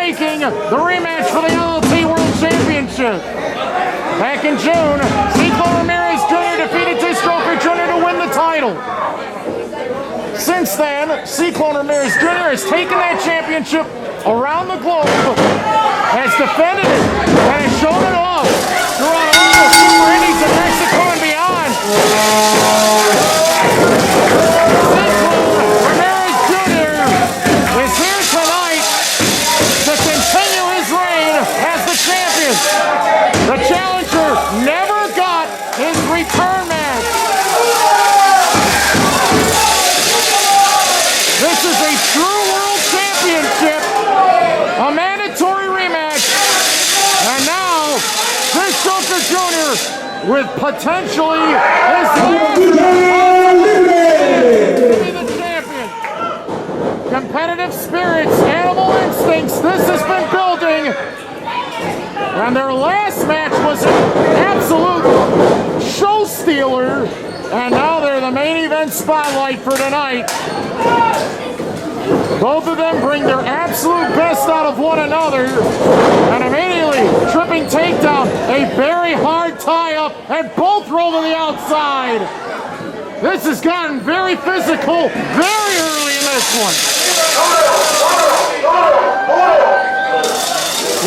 making the rematch for the LLT World Championship. Back in June, Ciclon Ramirez Jr. defeated Disc Joker Jr. to win the title. Since then, Ciclon Ramirez Jr. has taken that championship around the globe, has defended it, and has shown it off throughout all the Super Indies in Mexico and beyond. Ciclon Ramirez Jr. is here tonight to continue his reign as the champion. The challenger never got his return match. This is a true world championship, a mandatory rematch, and now Disc Joker Jr. with potentially his last to be the champion. Competitive spirits, animal instincts, this has been building, and their last match was an absolute show stealer, and now they're the main event spotlight for tonight. Both of them bring their absolute best out of one another, and immediately tripping takedown, a very hard tie-up, and both roll to the outside. This has gotten very physical very early in this one.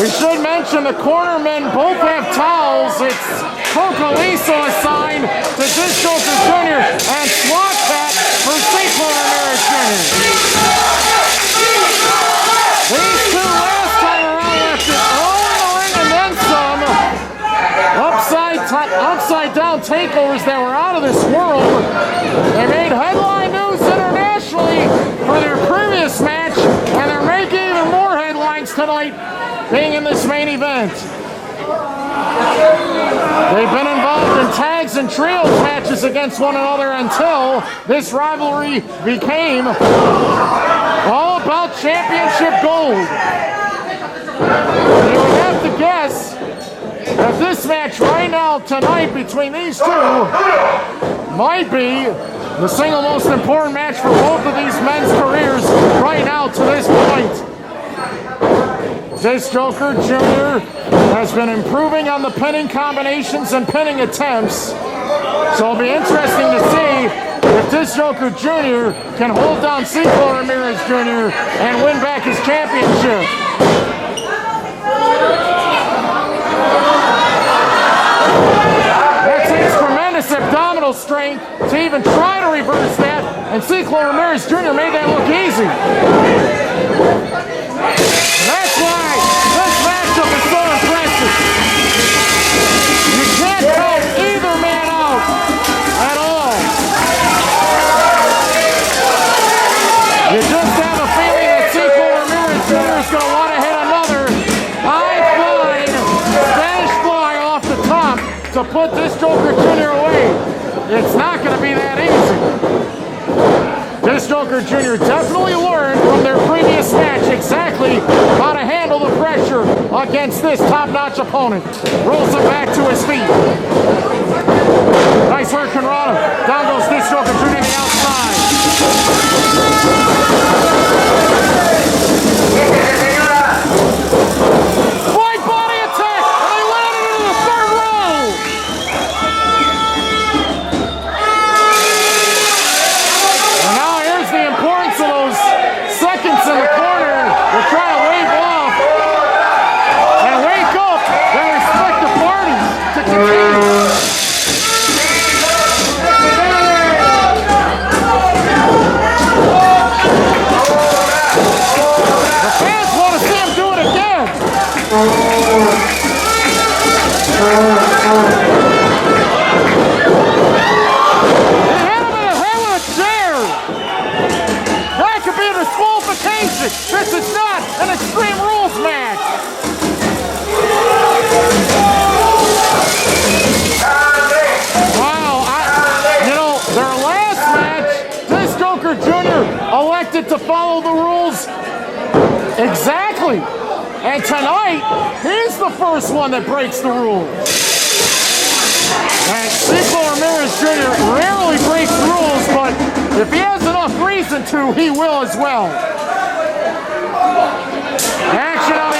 We should mention the cornermen both have towels. It's Cocoliso assigned to Disc Joker Jr. and SWAT Cat for Ciclon Ramirez Jr. These two last time around left it all in the ring and then some. Upside down takeovers that were out of this world. They made headline news internationally for their previous match, and they're making even more headlines tonight being in this main event. They've been involved in tags and trios matches against one another until this rivalry became all about championship gold. You would have to guess that this match right now tonight between these two might be the single most important match for both of these men's careers right now to this point. Disc Joker Jr. has been improving on the pinning combinations and pinning attempts, so it'll be interesting to see if Disc Joker Jr. can hold down Ciclon Ramirez Jr. and win back his championship. That takes tremendous abdominal strength to even try to reverse that, and Ciclon Ramirez Jr. made that look easy. That's why this matchup is so impressive. You can't count either man out at all. You just have a feeling that Ciclon Ramirez Jr. is going to want to hit another high-flying Spanish fly off the top to put Disc Joker Jr. away. It's not going to be that easy. Disc Joker Jr. definitely learned from their previous match exactly how to handle the pressure against this top-notch opponent. Rolls him back to his feet. Nice work, Conrado. Down goes Disc Joker Jr. to the outside. Wide body attack, and they landed into the third row. And now here's the importance of those seconds in the corner. They're trying to wave off and wake up their respective parties to continue. The fans want to see him do it again. They hit him in the head with a chair. That could be a disqualification. This is not an Extreme Rules match. Wow, their last match, Disc Joker Jr. elected to follow the rules exactly. And tonight, he's the first one that breaks the rules. And Ciclon Ramirez Jr. rarely breaks rules, but if he has enough reason to, he will as well. Action on the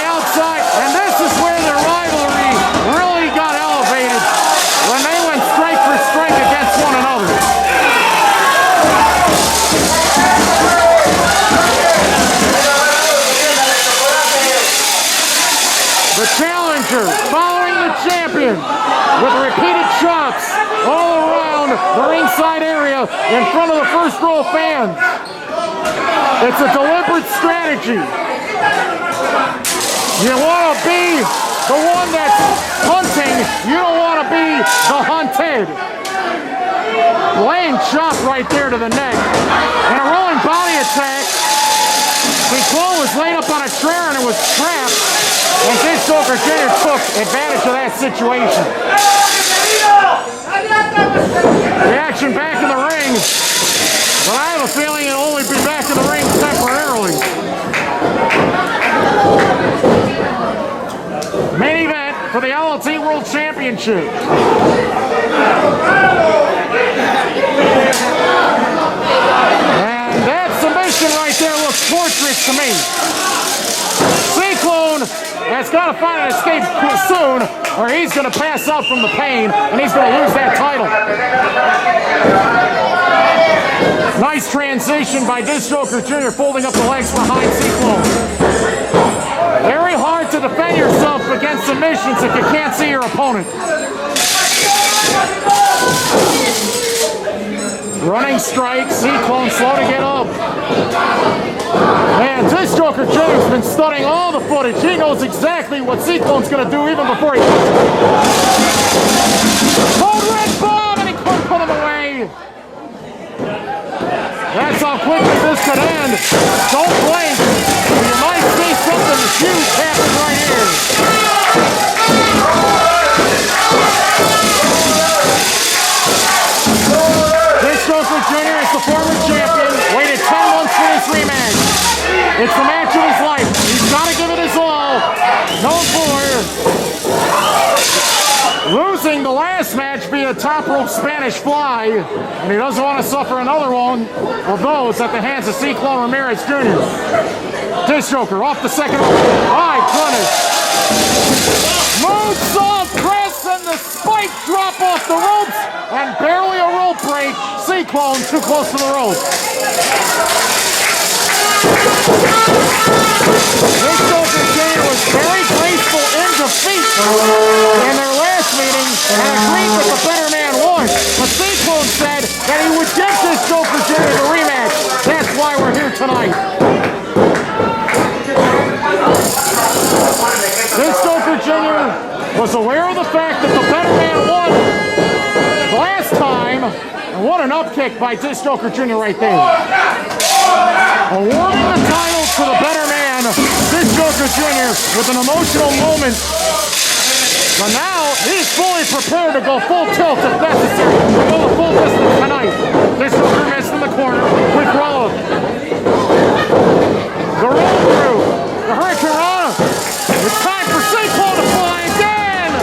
ringside area in front of the first row of fans. It's a deliberate strategy. You want to be the one that's hunting. You don't want to be the hunted. Laying chop right there to the neck. And a rolling body attack. Ciclon was laid up on a chair and it was trapped. And this Joker Jr. took advantage of that situation. The action back in the ring. But I have a feeling it'll only be back in the ring temporarily. Main event for the LLT World Championship. And that submission right there looks torturous to me. Ciclon has got to find an escape soon, or he's going to pass out from the pain, and he's going to lose that title. Nice transition by this Joker Jr. folding up the legs behind Ciclon. Very hard to defend yourself against submissions if you can't see your opponent. Running strike, Ciclon slow to get up. And this Joker Jr. has been studying all the footage. He knows exactly what Ciclon's going to do even before he does it. Cold red bomb, and he couldn't put him away. That's how quickly this could end. Don't blink. You might see something huge happen right here. This Joker Jr. is the former champion. Waited 10 months for this rematch. It's the match of his life. He's got to give it his all. Known for losing the last match via top rope Spanish fly, and he doesn't want to suffer another one of those at the hands of Ciclon Ramirez Jr. This Joker off the second rope. My goodness. Moonsault press and the spike drop off the ropes, and barely a rope break. Ciclon too close to the rope. This Joker Jr. was very graceful in defeat in their last meeting and agreed that the better man won. But Ciclon said that he would give this Joker Jr. the rematch. That's why we're here tonight. This Joker Jr. was aware of the fact that the better man won last time. And what an upkick by this Joker Jr. right there. Awarding the title to the better man, this Joker Jr. with an emotional moment. But now he's fully prepared to go full tilt if necessary. To go the full distance tonight. This Joker missed in the corner. Quick roll up. The roll through. The Hurricane Rana. It's time for Ciclon to fly again.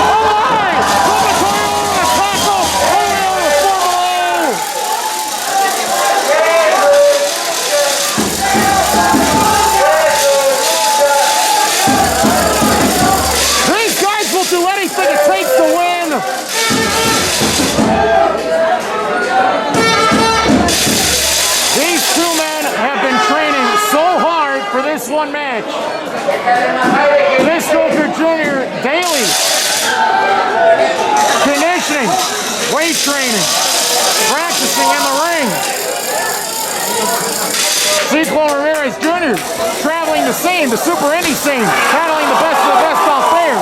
Oh my! Combatants on the tackle. Only on the formula. These guys will do anything it takes to win. These two men have been training so hard for this one match. This Joker Jr. daily conditioning, weight training, practicing in the ring. Ciclon Ramirez Jr. traveling the scene, the super indie scene, battling the best of the best out there.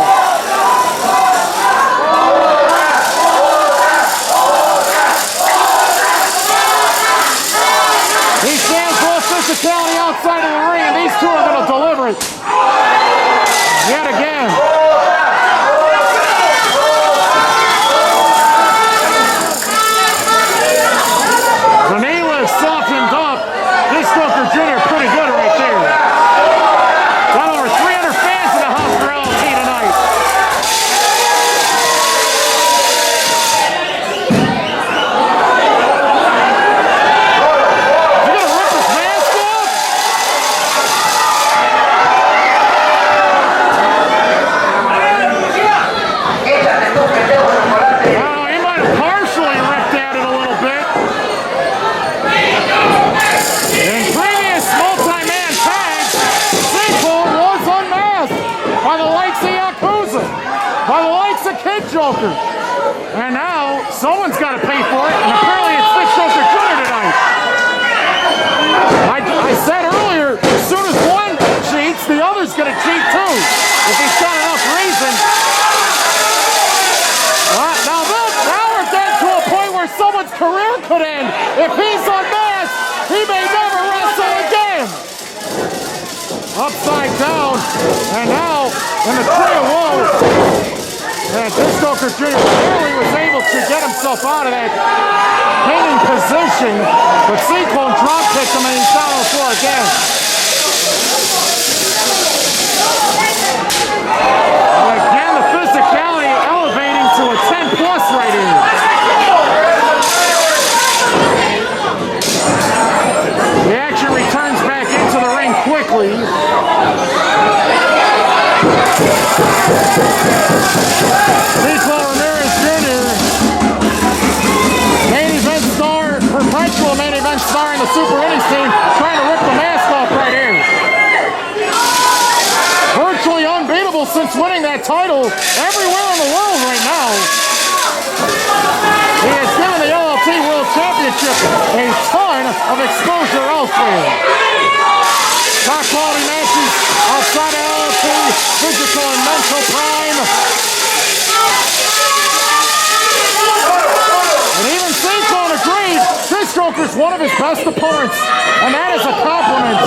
He stands full physicality outside of the ring, and these two are going to deliver it. Yet again. The knee was softened up. This Joker Jr. pretty good right there. Got over 300 fans in the house for LLT tonight. You gonna rip his mask off? He might have partially ripped at it a little bit. In previous multi-man tags, Ciclon was unmasked by the likes of Yakuza, by the likes of Kid Joker. And now, Someone's got to pay for it, and apparently it's Fish Joker Jr. tonight. I said earlier, as soon as one cheats, the other's going to cheat too. If he's got enough reason. Now we're getting to a point where someone's career could end. If he's unmasked, he may never wrestle again. Upside down, and now in the tree of woe. And Fish Joker Jr. barely was able to get himself out of that hanging position, but Ciclon drop kicked him and he's down on the floor again. And again, the physicality elevating to a 10+ right here. The action returns back into the ring quickly. Ciclon Ramirez Jr., main event star, perpetual main event star in the Super Innings team, trying to rip the mask off right here. Virtually unbeatable since winning that title everywhere in the world right now. He has given the LLT World Championship a ton of exposure elsewhere. Top quality matches outside of LLT, physical and mental prime. And even Ciclon agreed, Fish Joker's one of his best opponents, and that is a compliment.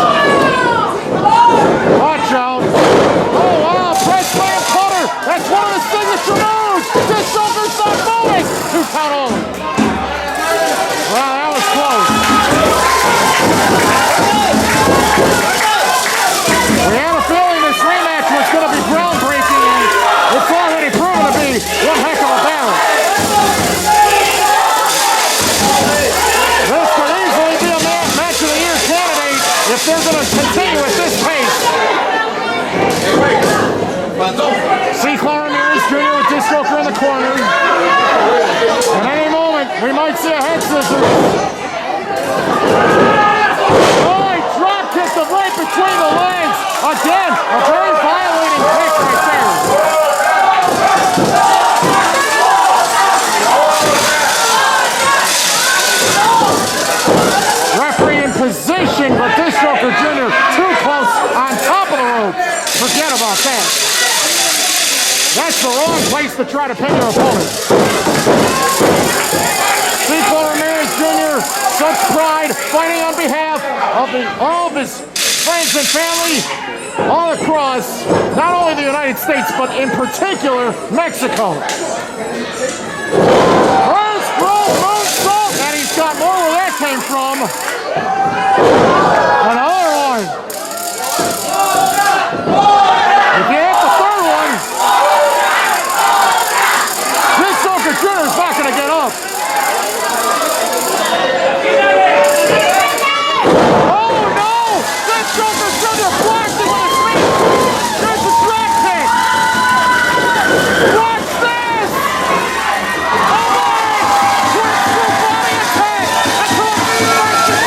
Watch out. Oh wow, press slam cutter. That's one of his signature moves. Fish Joker's not moving. 2 count only. Wow, that was close. We had a feeling this rematch was going to be groundbreaking, and it's already proven to be one heck of a battle. This could easily be a match of the year candidate if they're going to continue at this pace. Ciclon Ramirez Jr. with Fish Joker in the corner. At any moment, we might see a head scissors. Oh, he drop kicked him right between the legs. Again, a very violating kick right there. Referee in position, but Fish Joker Jr. too close on top of the rope. Forget about that. That's the wrong place to try to pin your opponent. Ciclon Ramirez Jr., such pride, fighting on behalf of all of his friends and family all across not only the United States, but in particular, Mexico. First roll moonsault, and he's got more where that came from. Another one. If you hit the third one, Fish Joker Jr. is not going to get up. Oh no! Fish Joker Jr. blocked it with his feet. There's a drop kick. Watch this! Oh my! Twist through body attack until he breaks his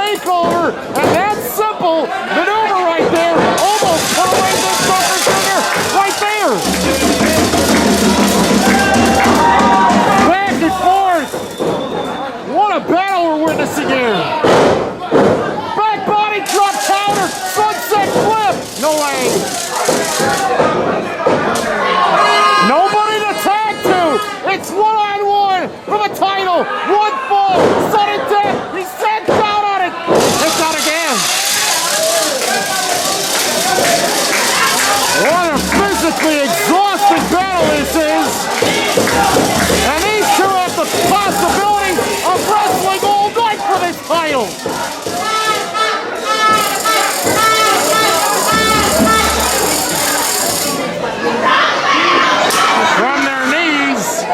takeover, and that simple maneuver right there almost parlays this Joker Jr. right there. Back and forth. What a battle we're witnessing here. Back body drop counter, sunset flip. No way. Nobody to tag to. It's one-on-one for the title. One fall, sudden death. He sets out on it. It's out again. What a physically exhausting battle this is. And these two have the possibility of wrestling all night for this title. From their knees,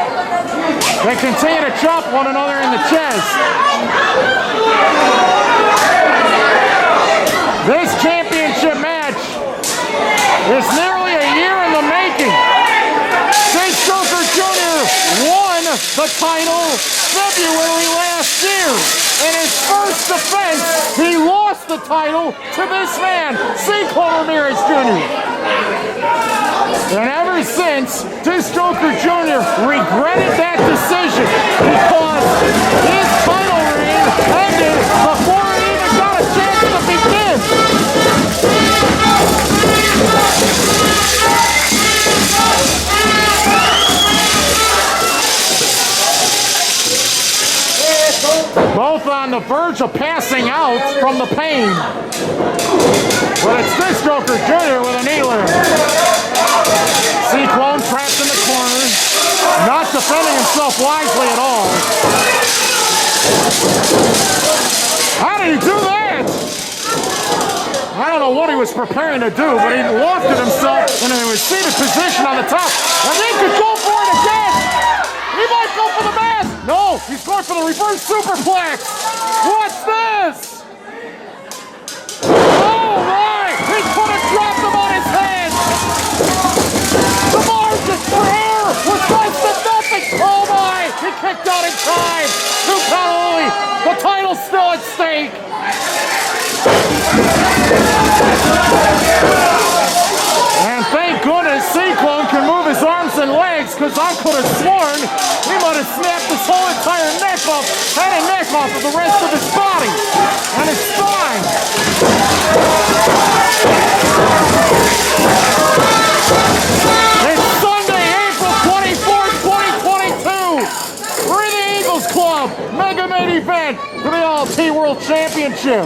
they continue to chop one another in the chest. This championship match is nearly a year in the making. This Joker Jr. won the title February last year. In his first defense, he lost the title to this man, Ciclon Ramirez Jr. And ever since, this Joker Jr. regretted that decision because his title reign ended before he even got a chance to begin. Both on the verge of passing out from the pain. But it's this Joker Jr. with a knee lift. Ciclon trapped in the corner, not defending himself wisely at all. How did he do that? I don't know what he was preparing to do, but he lofted himself in a seated position on the top. And he could go for it again. He might go for the mask. No, he's going for the reverse superplex. What's this? Oh my! He could have dropped him on his head. The margin for error was less than nothing. Oh my! He kicked out in time. 2 count only. The title's still at stake. And thank goodness Ciclon can move his arms and legs, because I could have sworn he might have snapped his whole entire neck off, head and neck off of the rest of his body and his spine. It's Sunday, April 24th, 2022. We're in the Eagles Club Mega Main Event for the LLT World Championship.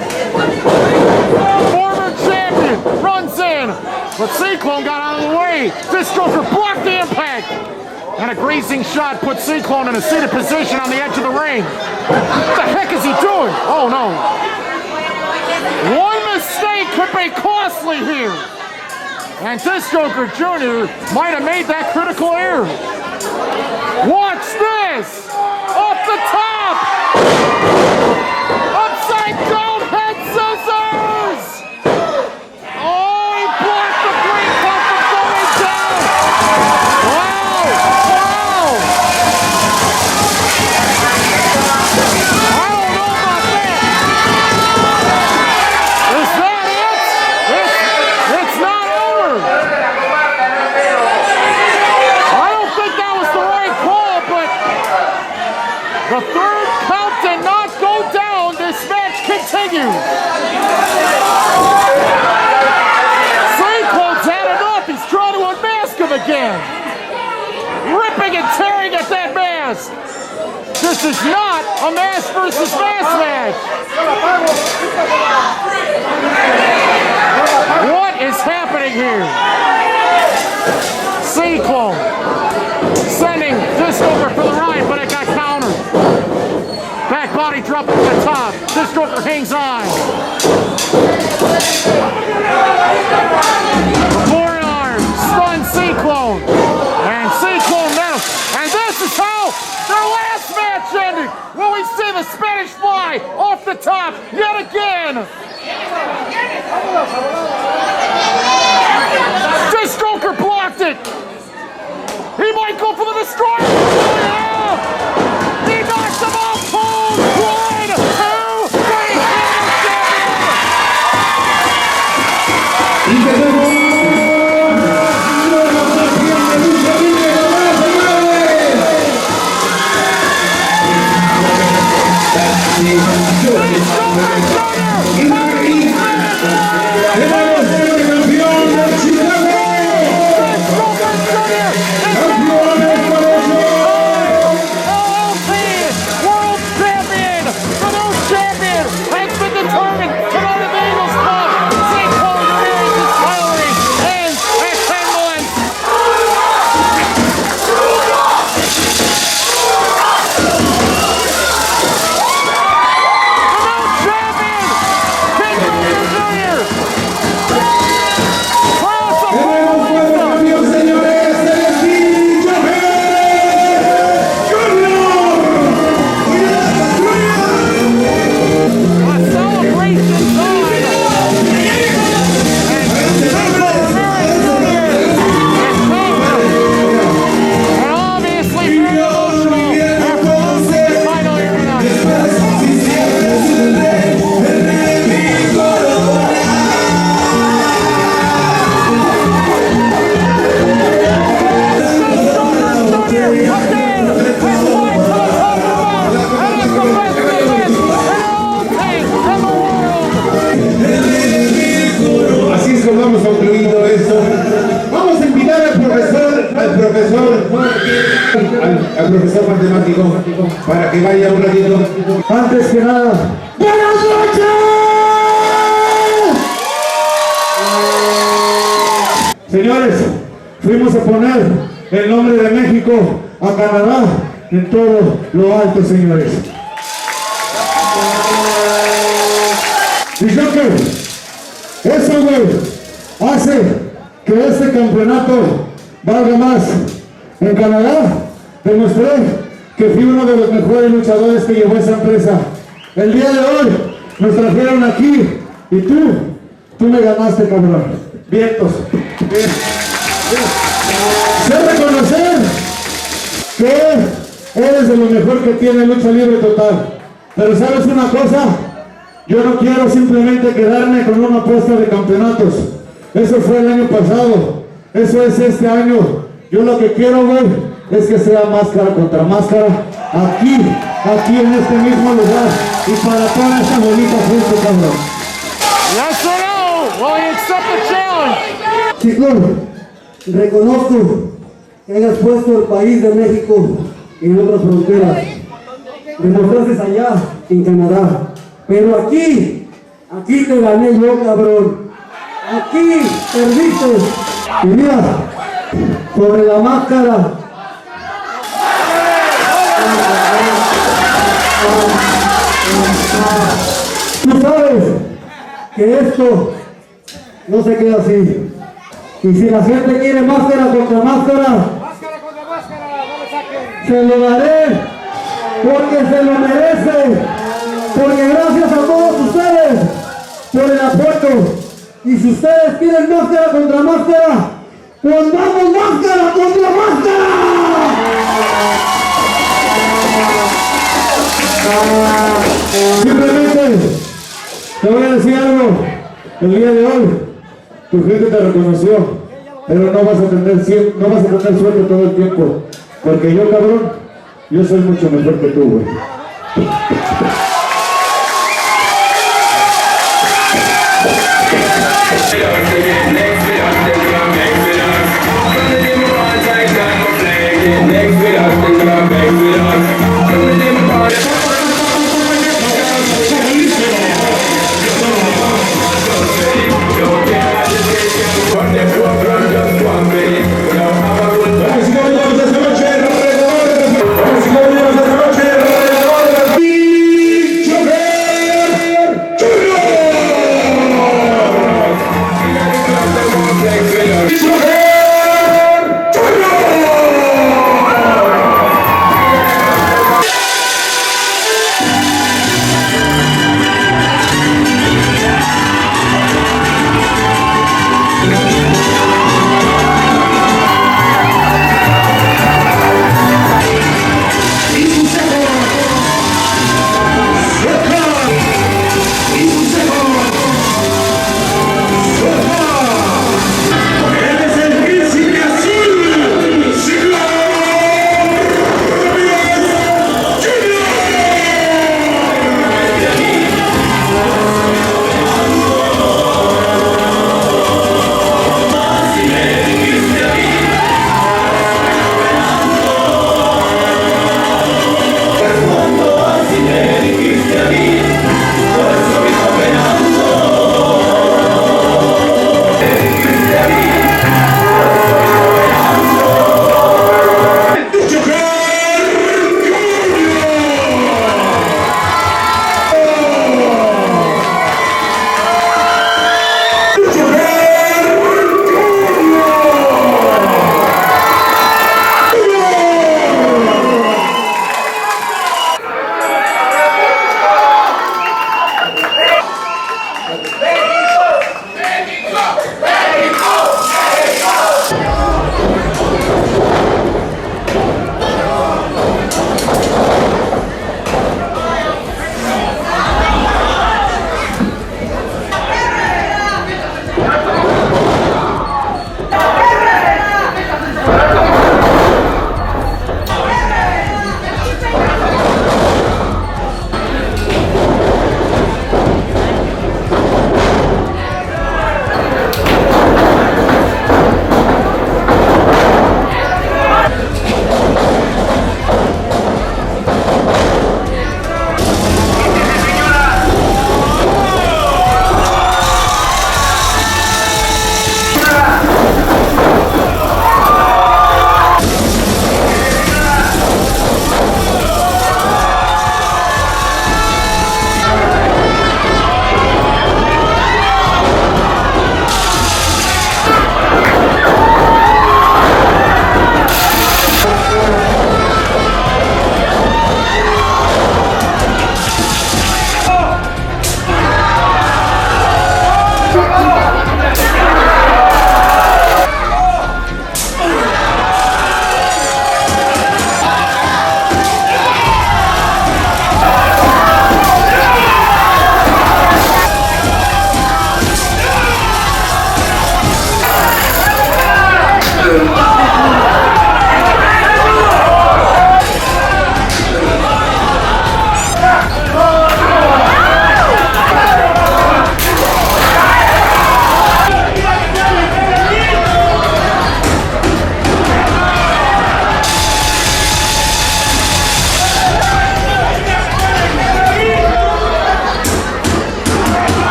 Former champion runs in, but Ciclon got out of the way. This Joker blocked the impact. And a grazing shot put Ciclon in a seated position on the edge of the ring. What the heck is he doing? Oh no. One mistake could be costly here. And this Joker Jr. might have made that critical error. Watch this! Off the top! Upside down head scissors! Oh, he blocked the green cup from going down! Wow! Wow! I don't know about that! Is that it? It's not over! I don't think that was the right call, but the third count did not go down. This match continues. Ciclon's had enough. He's trying to unmask him again. Ripping and tearing at that mask. This is not a mask versus mask match. What is happening here? Ciclon sending this over for the right, but it got countered. Back body drop at the top. This Joker hangs on. The forearm stuns Ciclon. And Ciclon now. And this is how their last match ended. When we see the Spanish fly off the top yet again. This Joker blocked it. He might go for the destroyer. Yeah. He knocks him off cold. 1, 2, 3, al profesor matemático para que vaya un ratito. Antes que nada, ¡buenas noches! Señores, fuimos a poner el nombre de México a Canadá en todo lo alto, señores. Y yo que eso, güey, hace que este campeonato valga más. En Canadá demostré que fui uno de los mejores luchadores que llevó esa empresa. El día de hoy nos trajeron aquí y tú me ganaste, cabrón. Vientos. Sé reconocer que eres de lo mejor que tiene Lucha Libre Total. Pero ¿sabes una cosa? Yo no quiero simplemente quedarme con una apuesta de campeonatos. Eso fue el año pasado. Eso es este año. Yo lo que quiero, güey, es que sea máscara contra máscara. Aquí en este mismo lugar. Y para toda esta bonita gente, cabrón. Yes or no? Will he accept the challenge? Ciclón, reconozco que hayas puesto el país de México en otras fronteras. Demostraste allá, en Canadá. Pero aquí te gané yo, cabrón. Aquí perdiste. Y mira, sobre la máscara. Tú sabes que esto no se queda así. Y si la gente quiere máscara contra máscara, se lo daré porque se lo merece. Porque gracias a todos ustedes por el apoyo. Y si ustedes quieren máscara contra máscara, pues vamos máscara contra máscara. Simplemente te voy a decir algo. El día de hoy tu gente te reconoció, pero no vas a tener suerte todo el tiempo, porque yo, cabrón, yo soy mucho mejor que tú, güey.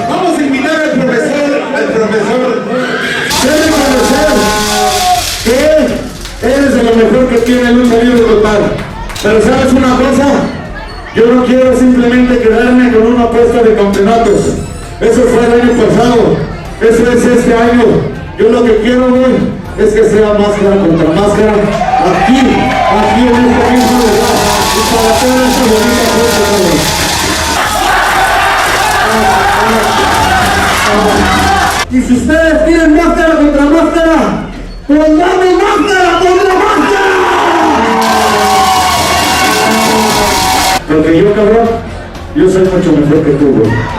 Vamos a invitar al profesor. Debe conocer que eres de lo mejor que tiene Lucha Libre Total. Pero ¿sabes una cosa? Yo no quiero simplemente quedarme con una apuesta de campeonatos. Eso fue el año pasado. Eso es este año. Yo lo que quiero ver es que sea máscara contra máscara. Aquí en este mismo lugar. Y para toda esta bonita fuerza. Y si ustedes quieren máscara contra máscara, pues dame máscara contra máscara. Porque yo, cabrón, yo soy mucho mejor que tú, güey.